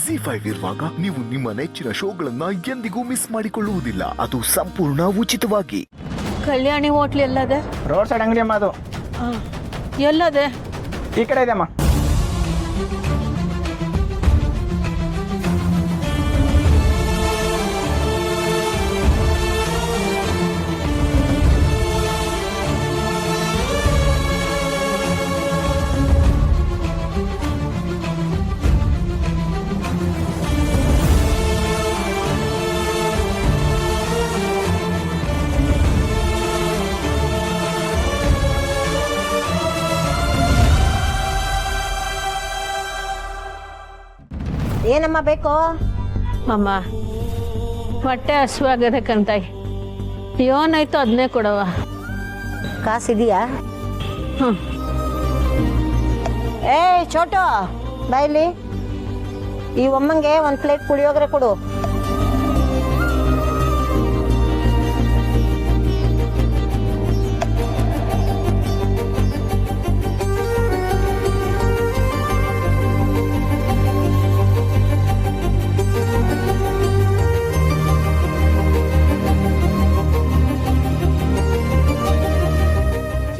ಜಿ5 ಇರುವಾಗ ನೀವು ನಿಮ್ಮ ನೆಚ್ಚಿನ ಶೋಗಳನ್ನ ಎಂದಿಗೂ ಮಿಸ್ ಮಾಡಿಕೊಳ್ಳುವುದಿಲ್ಲ. ಅದು ಸಂಪೂರ್ಣ ಉಚಿತವಾಗಿ. ಕಲ್ಯಾಣಿ ಹೋಟ್ಲ್ ಎಲ್ಲದೆ? ರೋಡ್ ಸೈಡ್ ಅಂಗಡಿ ಅಮ್ಮ ಅದು. ಎಲ್ಲದೆ? ಈ ಕಡೆ ಇದೆ ಅಮ್ಮ. ಏನಮ್ಮ ಬೇಕು? ಅಮ್ಮ ಹೊಟ್ಟೆ ಹಸುವಾಗದೆ ಕಂತಾಯಿ, ಏನಾಯ್ತು ಅದನ್ನೇ ಕೊಡವ. ಕಾಸಿದೆಯಾ? ಏ ಚೋಟು ಬಾಯ್ಲಿ, ಈ ಒಮ್ಮಂಗೆ ಒಂದು ಪ್ಲೇಟ್ ಪುಳಿಯೋಗರೆ ಕೊಡು.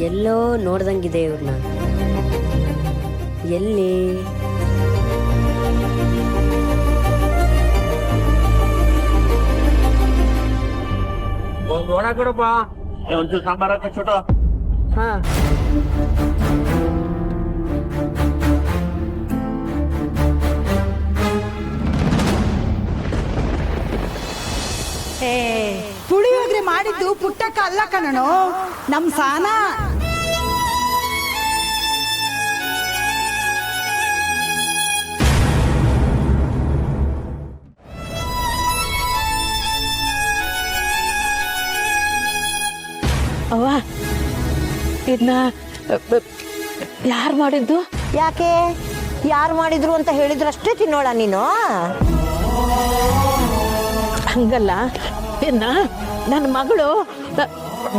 ಎಲ್ಲೋ ನೋಡ್ದಂಗಿದೆ ಇವ್ರನ್ನ. ಎಲ್ಲಿ? ಒಂದು ಒಣ ಕೊಡಪ್ಪ. ಒಂಚೂರು ಸಾಂಬಾರ ಚೋಟ. ಹಾ, ಪುಳಿಯೋಗರೆ ಮಾಡಿದ್ದು ಪುಟ್ಟಕ್ಕ ಅಲ್ಲ ಕಣೋ, ನಮ್ ಸಾನ. ಅವ್ವ, ಇದನ್ನ ಯಾರು ಮಾಡಿದ್ದು? ಯಾಕೆ ಯಾರು ಮಾಡಿದ್ರು ಅಂತ ಹೇಳಿದ್ರಷ್ಟೇ ತಿನ್ನೋಳ ನೀನು? ಹಂಗಲ್ಲ, ಇನ್ನ ನನ್ನ ಮಗಳು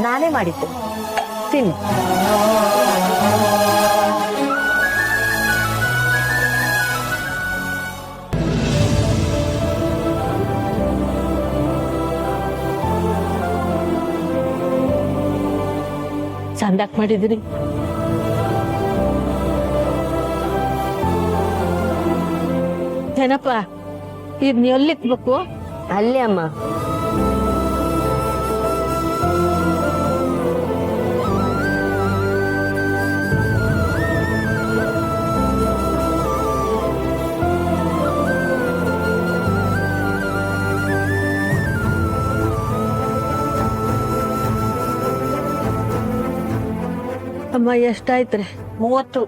ನಾನೇ ಮಾಡಿದ್ದು, ತಿನ್ನು. ಚಂದಾಕ್ ಮಾಡಿದ್ರಿ. ಏನಪ್ಪ ಇದನ್ನ ಎಲ್ಲಿಕ್ಬೇಕು? ಅಲ್ಲೇ ಅಮ್ಮ. ಅಮ್ಮ ಎಷ್ಟಾಯ್ತ್ರಿ? 30.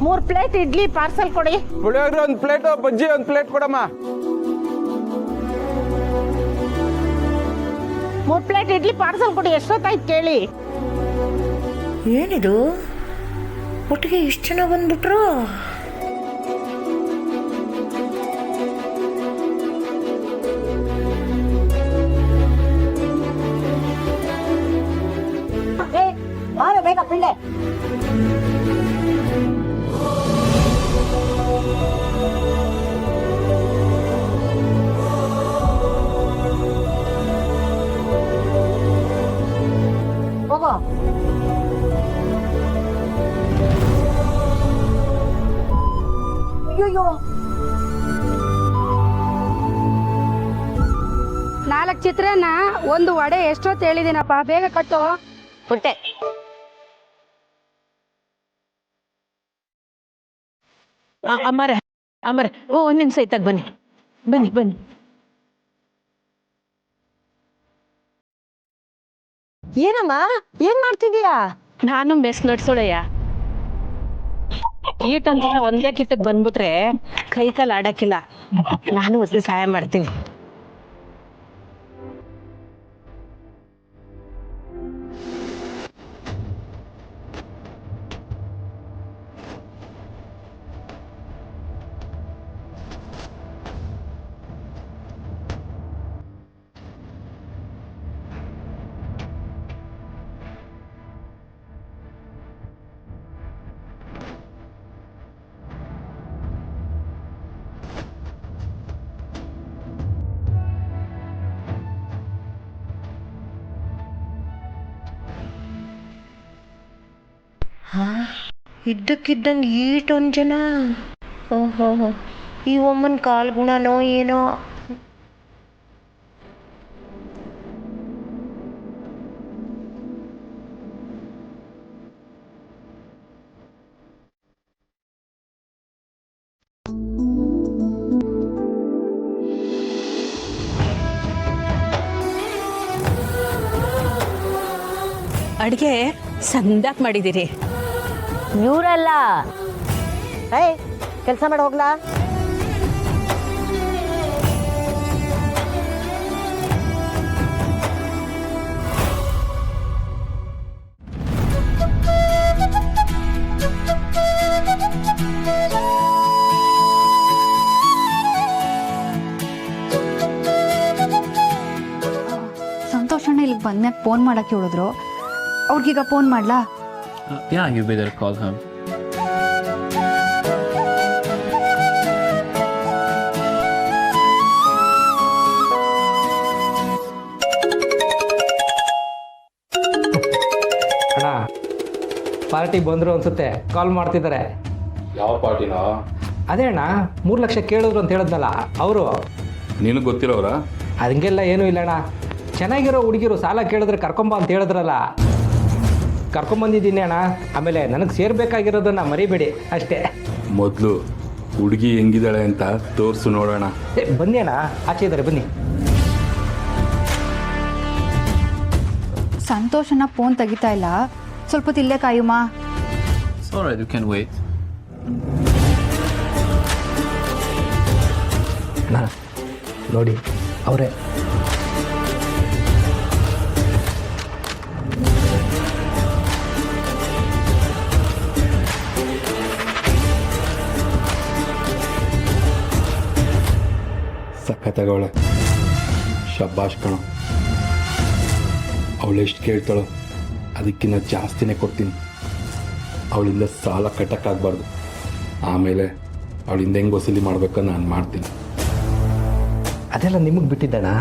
ಮೂರು ಪ್ಲೇಟ್ ಇಡ್ಲಿ ಪಾರ್ಸಲ್ ಕೊಡಿ. ಪುಳಿಯೋಗರೆ ಒಂದು ಪ್ಲೇಟು, ಬಜ್ಜಿ ಒಂದು ಪ್ಲೇಟ್ ಕೊಡಮ್ಮ. 3 ಪ್ಲೇಟ್ ಇಡ್ಲಿ ಪಾರ್ಸಲ್ ಕೊಡಿ. ಎಷ್ಟೊತ್ತಾಯ್ತು ಕೇಳಿ? ಏನಿದು ಒಟ್ಟಿಗೆ ಇಷ್ಟು ಜನ ಬಂದ್ಬಿಟ್ರು? ಬೇಗ ಪಿಳ್ಳೆ. ಹೋಗೋ. ಅಯ್ಯೋ, 4 ಚಿತ್ರಾನ್ನ, 1 ವಡೆ. ಎಷ್ಟೊತ್ತು ಹೇಳಿದ್ದೀನಪ್ಪ, ಬೇಗ ಕಟ್ಟು. ಪುಟ್ಟೆ ಅಮ್ಮರೆ ಅಮ್ಮರೆ, ಒಂದ್ ನಿಮಿಷ ಇತ್ತಾಗ ಬನ್ನಿ ಬನ್ನಿ ಬನ್ನಿ. ಏನಮ್ಮ ಏನ್ ಮಾಡ್ತಿದೀಯಾ? ನಾನು ಮೆಸ್ ನಡ್ಸೋಳಯ್ಯ. ಕೀಟ್ ಅಂತ ಒಂದೇ ಕೀಟಕ್ಕೆ ಬಂದ್ಬಿಟ್ರೆ ಕೈ ಕಾಲು ಆಡಕ್ಕಿಲ್ಲ. ನಾನು ಹೊಸ ಸಹಾಯ ಮಾಡ್ತೀನಿ. ಇದ್ದಕ್ಕಿದ್ದಂಗೆ ಈಟೊಂದು ಜನ. ಓಹೋ, ಈ ಒಮ್ಮನ ಕಾಲ್ ಗುಣನೋ ಏನೋ. ಅಡುಗೆ ಸಂದಾಕ್ ಮಾಡಿದ್ದೀರಿ. ಇವರಲ್ಲ. ಏಯ್, ಕೆಲಸ ಮಾಡಿ ಹೋಗ್ಲಾ? ಸಂತೋಷಣ್ಣ ಇಲ್ಲಿಗೆ ಬಂದ್ಮ್ಯಾಗ ಫೋನ್ ಮಾಡಕ್ಕೆ ಹೇಳಿದ್ರು. ಅವ್ರಿಗೀಗ ಫೋನ್ ಮಾಡ್ಲಾ? Yeah, you better call him. ಅಣ್ಣ, ಪಾರ್ಟಿ ಬಂದರು ಅನ್ಸುತ್ತೆ, ಕಾಲ್ ಮಾಡ್ತಿದ್ದಾರೆ. ಯಾವ ಪಾರ್ಟಿನೋ? ಅದೇ ಅಣ್ಣ, 3 ಲಕ್ಷ ಕೇಳಿದ್ರು ಅಂತ ಹೇಳಿದ್ನಲ್ಲ ಅವರು. ನಿನಗೆ ಗೊತ್ತಿರೋರ? ಹಂಗೆಲ್ಲ ಏನೂ ಇಲ್ಲ ಅಣ್ಣ. ಚೆನ್ನಾಗಿರೋ ಹುಡುಗಿರು ಸಾಲ ಕೇಳಿದ್ರೆ ಕರ್ಕೊಂಬ ಅಂತ ಹೇಳಿದ್ರಲ್ಲ, ಕರ್ಕೊಂಬಂದಿದ್ದೀನಿ ಅಣ್ಣ. ಆಮೇಲೆ ನನಗೆ ಸೇರ್ಬೇಕಾಗಿರೋದನ್ನ ಮರಿಬೇಡಿ ಅಷ್ಟೇ. ಮೊದಲು ಹುಡುಗಿ ಹೆಂಗಿದ್ದಾಳೆ ಅಂತ ತೋರಿಸು ನೋಡೋಣ. ಬನ್ನಿ ಅಣ್ಣ, ಆಚೆ ಇದ್ದಾರೆ, ಬನ್ನಿ. ಸಂತೋಷಣ್ಣ ಫೋನ್ ತೆಗಿತಾ ಇಲ್ಲ, ಸ್ವಲ್ಪ ಹೊತ್ತು ಇಲ್ಲೇ ಕಾಯುಮಾ? It's alright, you can wait. ಅಣ್ಣ ನೋಡಿ, ಅವರೇ. ಸಖತ್ತಾಗವಳೆ, ಶಬ್ಬಾಷ್ ಕಣೋ. ಅವಳು ಎಷ್ಟು ಕೇಳ್ತಾಳೋ ಅದಕ್ಕಿಂತ ಜಾಸ್ತಿನೇ ಕೊಡ್ತೀನಿ. ಅವಳಿಂದ ಸಾಲ ಕಟ್ಟಕ್ಕಾಗಬಾರ್ದು. ಆಮೇಲೆ ಅವಳಿಂದ ಹೆಂಗೆ ವಸೂಲಿ ಮಾಡಬೇಕೋ ನಾನು ಮಾಡ್ತೀನಿ. ಅದೆಲ್ಲ ನಿಮಗೆ ಬಿಟ್ಟಿದ್ದಣ್ಣ.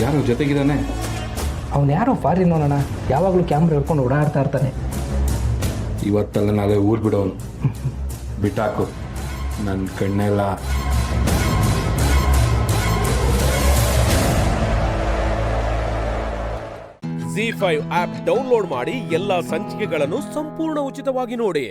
ಯಾರೋ ಜೊತೆಗಿದ್ದಾನೆ? ಅವನು ಯಾರೋ ಫಾರಿನ್ ಅಣ್ಣ, ಯಾವಾಗಲೂ ಕ್ಯಾಮ್ರಾ ಹಿಡ್ಕೊಂಡು ಓಡಾಡ್ತಾ ಇರ್ತಾನೆ. ಇವತ್ತೆಲ್ಲ ನಾಳೆ ಊರು ಬಿಡೋನು. ಬಿಟ್ಟಾಕು, ನನ್ನ ಕಣ್ಣೆಲ್ಲ. ZEE5 ಆಪ್ ಡೌನ್ಲೋಡ್ ಮಾಡಿ ಎಲ್ಲಾ ಸಂಚಿಕೆಗಳನ್ನು ಸಂಪೂರ್ಣ ಉಚಿತವಾಗಿ ನೋಡಿ.